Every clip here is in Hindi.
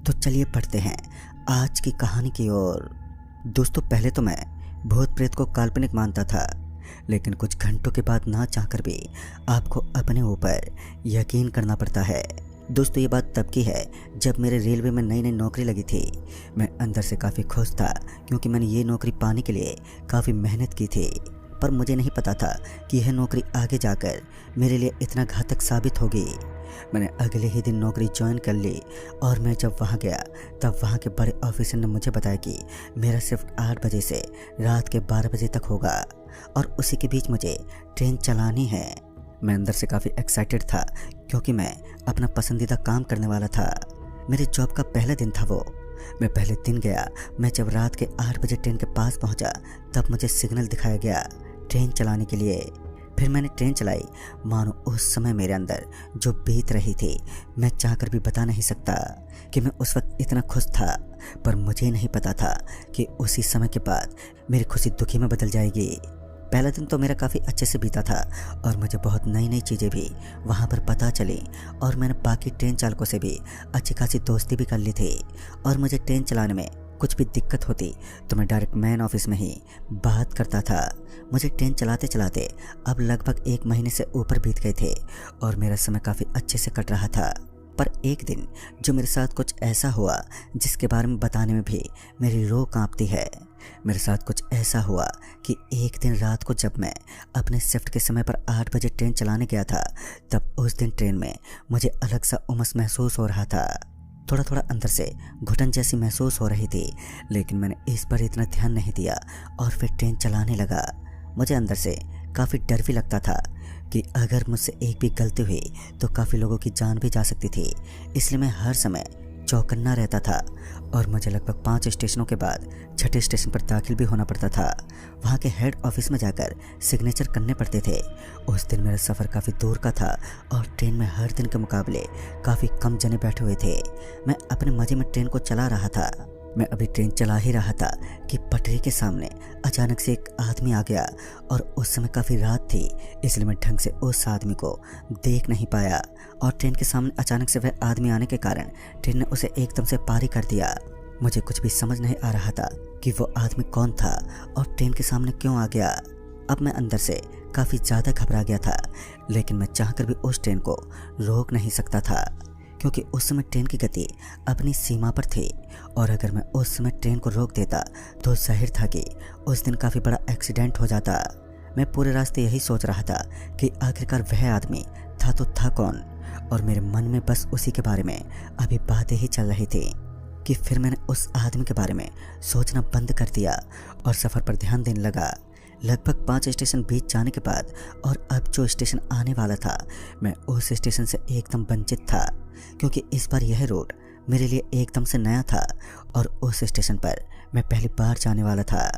तो चलिए पढ़ते हैं आज की कहानी की ओर। दोस्तों, पहले तो मैं भूत प्रेत को काल्पनिक मानता था, लेकिन कुछ घंटों के बाद ना चाहकर भी आपको अपने ऊपर यकीन करना पड़ता है। दोस्तों, ये बात तब की है जब मेरे रेलवे में नई नई नौकरी लगी थी। मैं अंदर से काफ़ी खुश था क्योंकि मैंने ये नौकरी पाने के लिए काफ़ी मेहनत की थी, पर मुझे नहीं पता था कि यह नौकरी आगे जाकर मेरे लिए इतना घातक साबित होगी। मैंने अगले ही दिन नौकरी ज्वाइन कर ली और मैं जब वहाँ गया तब वहाँ के बड़े ऑफिसर ने मुझे बताया कि मेरा शिफ्ट 8 बजे से रात के 12 बजे तक होगा और उसी के बीच मुझे ट्रेन चलानी है। मैं अंदर से काफ़ी एक्साइटेड था क्योंकि मैं अपना पसंदीदा काम करने वाला था। मेरे जॉब का पहला दिन था वो। मैं पहले दिन गया। मैं जब रात के 8 बजे ट्रेन के पास पहुंचा तब मुझे सिग्नल दिखाया गया ट्रेन चलाने के लिए। फिर मैंने ट्रेन चलाई। मानो उस समय मेरे अंदर जो बीत रही थी मैं चाहकर भी बता नहीं सकता कि मैं उस वक्त इतना खुश था, पर मुझे नहीं पता था कि उसी समय के बाद मेरी खुशी दुखी में बदल जाएगी। पहला दिन तो मेरा काफ़ी अच्छे से बीता था और मुझे बहुत नई नई चीज़ें भी वहाँ पर पता चली और मैंने बाकी ट्रेन चालकों से भी अच्छी खासी दोस्ती भी कर ली थी। और मुझे ट्रेन चलाने में कुछ भी दिक्कत होती तो मैं डायरेक्ट मैन ऑफिस में ही बात करता था। मुझे ट्रेन चलाते चलाते अब लगभग 1 महीने से ऊपर बीत गए थे और मेरा समय काफ़ी अच्छे से कट रहा था। पर एक दिन जो मेरे साथ कुछ ऐसा हुआ जिसके बारे में बताने में भी मेरी रूह कांपती है। मेरे साथ कुछ ऐसा हुआ कि एक दिन रात को जब मैं अपने शिफ्ट के समय पर 8 बजे ट्रेन चलाने गया था तब उस दिन ट्रेन में मुझे अलग सा उमस महसूस हो रहा था। थोड़ा थोड़ा अंदर से घुटन जैसी महसूस हो रही थी, लेकिन मैंने इस पर इतना ध्यान नहीं दिया और फिर ट्रेन चलाने लगा। मुझे अंदर से काफ़ी डर भी लगता था कि अगर मुझसे एक भी गलती हुई तो काफ़ी लोगों की जान भी जा सकती थी, इसलिए मैं हर समय चौकन्ना रहता था। और मुझे लगभग 5 स्टेशनों के बाद 6ठे स्टेशन पर दाखिल भी होना पड़ता था। वहाँ के हेड ऑफिस में जाकर सिग्नेचर करने पड़ते थे। उस दिन मेरा सफ़र काफ़ी दूर का था और ट्रेन में हर दिन के मुकाबले काफ़ी कम जने बैठे हुए थे। मैं अपने मज़े में ट्रेन को चला रहा था। मैं अभी ट्रेन चला ही रहा था कि पटरी के सामने अचानक से एक आदमी आ गया और उस समय काफ़ी रात थी, इसलिए मैं ढंग से उस आदमी को देख नहीं पाया और ट्रेन के सामने अचानक से वह आदमी आने के कारण ट्रेन ने उसे एकदम से पारी कर दिया। मुझे कुछ भी समझ नहीं आ रहा था कि वो आदमी कौन था और ट्रेन के सामने क्यों आ गया। अब मैं अंदर से काफ़ी ज़्यादा घबरा गया था, लेकिन मैं चाहकर भी उस ट्रेन को रोक नहीं सकता था क्योंकि उस समय ट्रेन की गति अपनी सीमा पर थी और अगर मैं उस समय ट्रेन को रोक देता तो जाहिर था कि उस दिन काफ़ी बड़ा एक्सीडेंट हो जाता। मैं पूरे रास्ते यही सोच रहा था कि आखिरकार वह आदमी था तो था कौन, और मेरे मन में बस उसी के बारे में अभी बातें ही चल रही थी कि फिर मैंने उस आदमी के बारे में सोचना बंद कर दिया और सफ़र पर ध्यान देने लगा। लगभग 5 स्टेशन बीत जाने के बाद और अब जो स्टेशन आने वाला था मैं उस स्टेशन से एकदम वंचित था क्योंकि इस बार यह रोड मेरे लिए एकदम से नया था और उस स्टेशन पर मैं पहली बार जाने वाला था।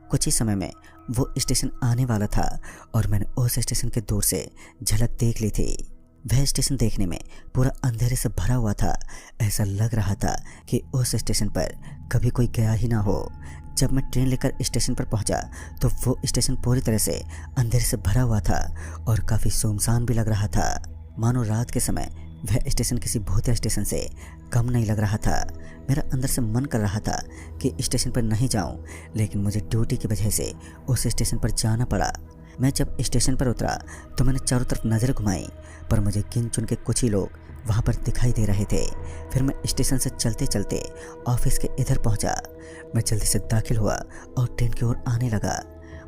कुछ ही समय में वो स्टेशन आने वाला था और मैंने उस स्टेशन के दूर से झलक देख ली थी। वह स्टेशन देखने में पूरा अंधेरे से भरा हुआ था। ऐसा लग रहा था कि उस स्टेशन पर कभी कोई गया ही ना हो। जब मैं ट्रेन लेकर स्टेशन पर पहुंचा तो वो स्टेशन पूरी तरह से अंधेरे से भरा हुआ था और काफ़ी सुनसान भी लग रहा था। मानो रात के समय वह स्टेशन किसी भूतिया स्टेशन से कम नहीं लग रहा था। मेरा अंदर से मन कर रहा था कि स्टेशन पर नहीं जाऊं, लेकिन मुझे ड्यूटी की वजह से उस स्टेशन पर जाना पड़ा। मैं जब स्टेशन पर उतरा तो मैंने चारों तरफ नज़र घुमाई, पर मुझे गिन चुन के कुछ ही लोग वहाँ पर दिखाई दे रहे थे। फिर मैं स्टेशन से चलते चलते ऑफिस के इधर पहुँचा। मैं जल्दी से दाखिल हुआ और ट्रेन की ओर आने लगा।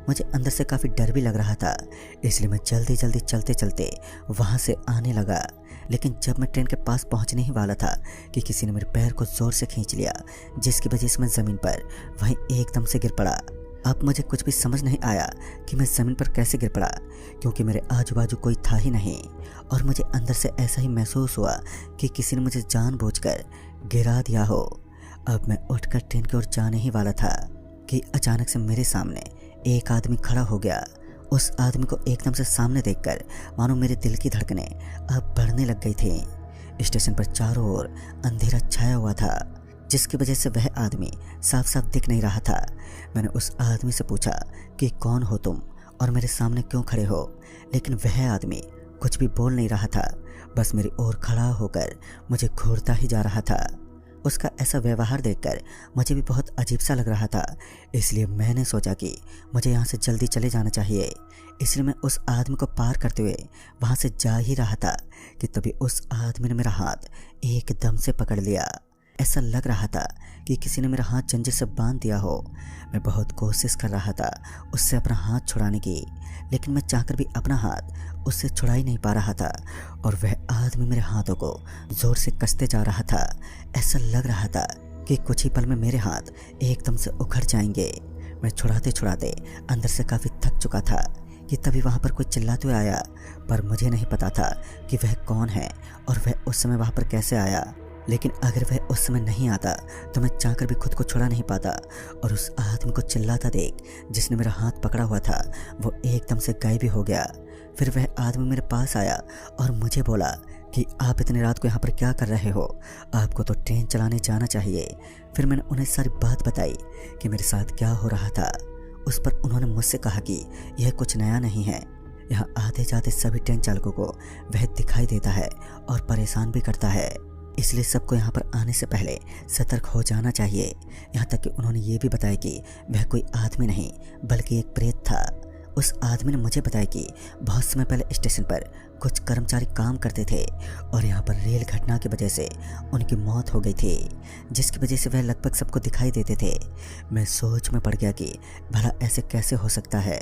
मुझे अंदर से काफ़ी डर भी लग रहा था, इसलिए मैं जल्दी जल्दी चलते चलते वहाँ से आने लगा। लेकिन जब मैं ट्रेन के पास पहुँचने ही वाला था कि किसी ने मेरे पैर को ज़ोर से खींच लिया, जिसकी वजह से मैं ज़मीन पर वहीं एकदम से गिर पड़ा। अब मुझे कुछ भी समझ नहीं आया कि मैं ज़मीन पर कैसे गिर पड़ा, क्योंकि मेरे आजू बाजू कोई था ही नहीं और मुझे अंदर से ऐसा ही महसूस हुआ कि किसी ने मुझे जानबूझकर गिरा दिया हो। अब मैं उठकर ट्रेन की ओर जाने ही वाला था कि अचानक से मेरे सामने एक आदमी खड़ा हो गया। उस आदमी को एकदम से सामने देखकर मानो मेरे दिल की धड़कनें अब बढ़ने लग गई थी। स्टेशन पर चारों ओर अंधेरा छाया हुआ था, जिसकी वजह से वह आदमी साफ साफ दिख नहीं रहा था। मैंने उस आदमी से पूछा कि कौन हो तुम और मेरे सामने क्यों खड़े हो, लेकिन वह आदमी कुछ भी बोल नहीं रहा था, बस मेरी ओर खड़ा होकर मुझे घूरता ही जा रहा था। उसका ऐसा व्यवहार देखकर मुझे भी बहुत अजीब सा लग रहा था, इसलिए मैंने सोचा कि मुझे यहाँ से जल्दी चले जाना चाहिए। इसलिए मैं उस आदमी को पार करते हुए वहाँ से जा ही रहा था कि तभी उस आदमी ने मेरा हाथ एकदम से पकड़ लिया। ऐसा लग रहा था कि किसी ने मेरा हाथ जंजीर से बांध दिया हो। मैं बहुत कोशिश कर रहा था उससे अपना हाथ छुड़ाने की, लेकिन मैं चाहकर भी अपना हाथ उससे छुड़ा ही नहीं पा रहा था और वह आदमी मेरे हाथों को जोर से कसते जा रहा था। ऐसा लग रहा था कि कुछ ही पल में मेरे हाथ एकदम से उखड़ जाएंगे। मैं छुड़ाते छुड़ाते अंदर से काफ़ी थक चुका था कि तभी वहाँ पर कोई चिल्लाते हुए आया, पर मुझे नहीं पता था कि वह कौन है और वह उस समय वहाँ पर कैसे आया। लेकिन अगर वह उस समय नहीं आता तो मैं चाहकर भी खुद को छुड़ा नहीं पाता और उस आदमी को चिल्लाता देख जिसने मेरा हाथ पकड़ा हुआ था वो एकदम से गायब ही हो गया। फिर वह आदमी मेरे पास आया और मुझे बोला कि आप इतनी रात को यहाँ पर क्या कर रहे हो, आपको तो ट्रेन चलाने जाना चाहिए। फिर मैंने उन्हें सारी बात बताई कि मेरे साथ क्या हो रहा था। उस पर उन्होंने मुझसे कहा कि यह कुछ नया नहीं है, यहाँ आते जाते सभी ट्रेन चालकों को वह दिखाई देता है और परेशान भी करता है, इसलिए सबको यहाँ पर आने से पहले सतर्क हो जाना चाहिए। यहाँ तक कि उन्होंने ये भी बताया कि वह कोई आदमी नहीं बल्कि एक प्रेत था। उस आदमी ने मुझे बताया कि बहुत समय पहले स्टेशन पर कुछ कर्मचारी काम करते थे और यहाँ पर रेल घटना की वजह से उनकी मौत हो गई थी, जिसकी वजह से वह लगभग सबको दिखाई देते थे। मैं सोच में पड़ गया कि भला ऐसे कैसे हो सकता है,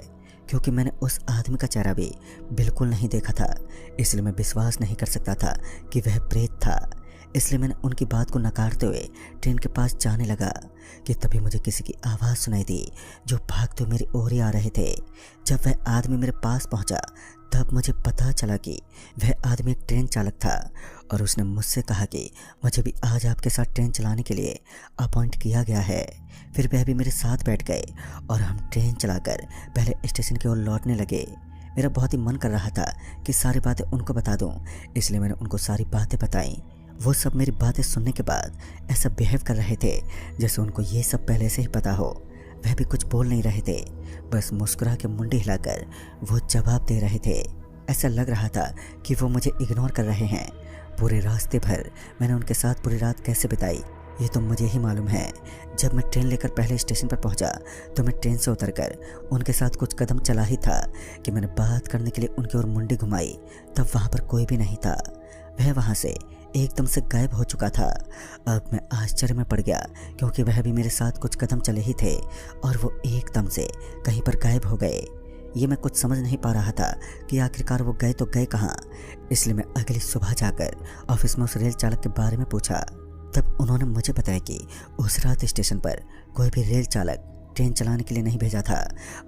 क्योंकि मैंने उस आदमी का चेहरा भी बिल्कुल नहीं देखा था, इसलिए मैं विश्वास नहीं कर सकता था कि वह प्रेत था। इसलिए मैंने उनकी बात को नकारते हुए ट्रेन के पास जाने लगा कि तभी मुझे किसी की आवाज़ सुनाई दी जो भागते हुए मेरी ओर ही आ रहे थे। जब वह आदमी मेरे पास पहुंचा तब मुझे पता चला कि वह आदमी एक ट्रेन चालक था और उसने मुझसे कहा कि मुझे भी आज आपके साथ ट्रेन चलाने के लिए अपॉइंट किया गया है। फिर वह भी मेरे साथ बैठ गए और हम ट्रेन चलाकर पहले स्टेशन की ओर लौटने लगे। मेरा बहुत ही मन कर रहा था कि सारी बातें उनको बता दूं, इसलिए मैंने उनको सारी बातें बताई। वो सब मेरी बातें सुनने के बाद ऐसा बिहेव कर रहे थे जैसे उनको ये सब पहले से ही पता हो। वह भी कुछ बोल नहीं रहे थे, बस मुस्कुरा के मुंडी हिलाकर वो जवाब दे रहे थे। ऐसा लग रहा था कि वो मुझे इग्नोर कर रहे हैं। पूरे रास्ते भर मैंने उनके साथ पूरी रात कैसे बिताई ये तो मुझे ही मालूम है। जब मैं ट्रेन लेकर पहले स्टेशन पर पहुंचा तो मैं ट्रेन से उतरकर उनके साथ कुछ कदम चला ही था कि मैंने बात करने के लिए उनकी ओर मुंडी घुमाई, तब वहाँ पर कोई भी नहीं था। वह वहाँ से एकदम से गायब हो चुका था। अब मैं आश्चर्य में पड़ गया क्योंकि वह भी मेरे साथ कुछ कदम चले ही थे और वो एकदम से कहीं पर गायब हो गए। ये मैं कुछ समझ नहीं पा रहा था कि आखिरकार वो गए तो गए कहाँ। इसलिए मैं अगली सुबह जाकर ऑफिस में उस रेल चालक के बारे में पूछा। तब उन्होंने मुझे बताया कि उस रात स्टेशन पर कोई भी रेल चालक ट्रेन चलाने के लिए नहीं भेजा था।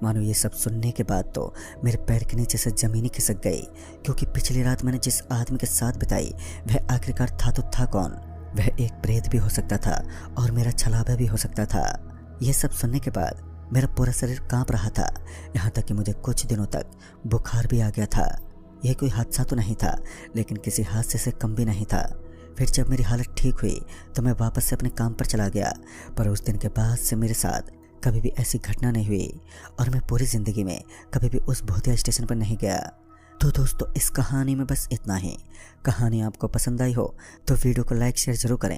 मानो ये सब सुनने के बाद तो मेरे पैर के नीचे से ज़मीन ही खिसक गई, क्योंकि पिछली रात मैंने जिस आदमी के साथ बिताई वह आखिरकार था तो था कौन। वह एक प्रेत भी हो सकता था और मेरा छलावा भी हो सकता था। यह सब सुनने के बाद मेरा पूरा शरीर कांप रहा था, यहाँ तक कि मुझे कुछ दिनों तक बुखार भी आ गया था। यह कोई हादसा तो नहीं था, लेकिन किसी हादसे से कम भी नहीं था। फिर जब मेरी हालत ठीक हुई तो मैं वापस से अपने काम पर चला गया, पर उस दिन के बाद से मेरे साथ कभी भी ऐसी घटना नहीं हुई और मैं पूरी ज़िंदगी में कभी भी उस भूतिया स्टेशन पर नहीं गया। तो दोस्तों, इस कहानी में बस इतना ही। कहानी आपको पसंद आई हो तो वीडियो को लाइक शेयर ज़रूर करें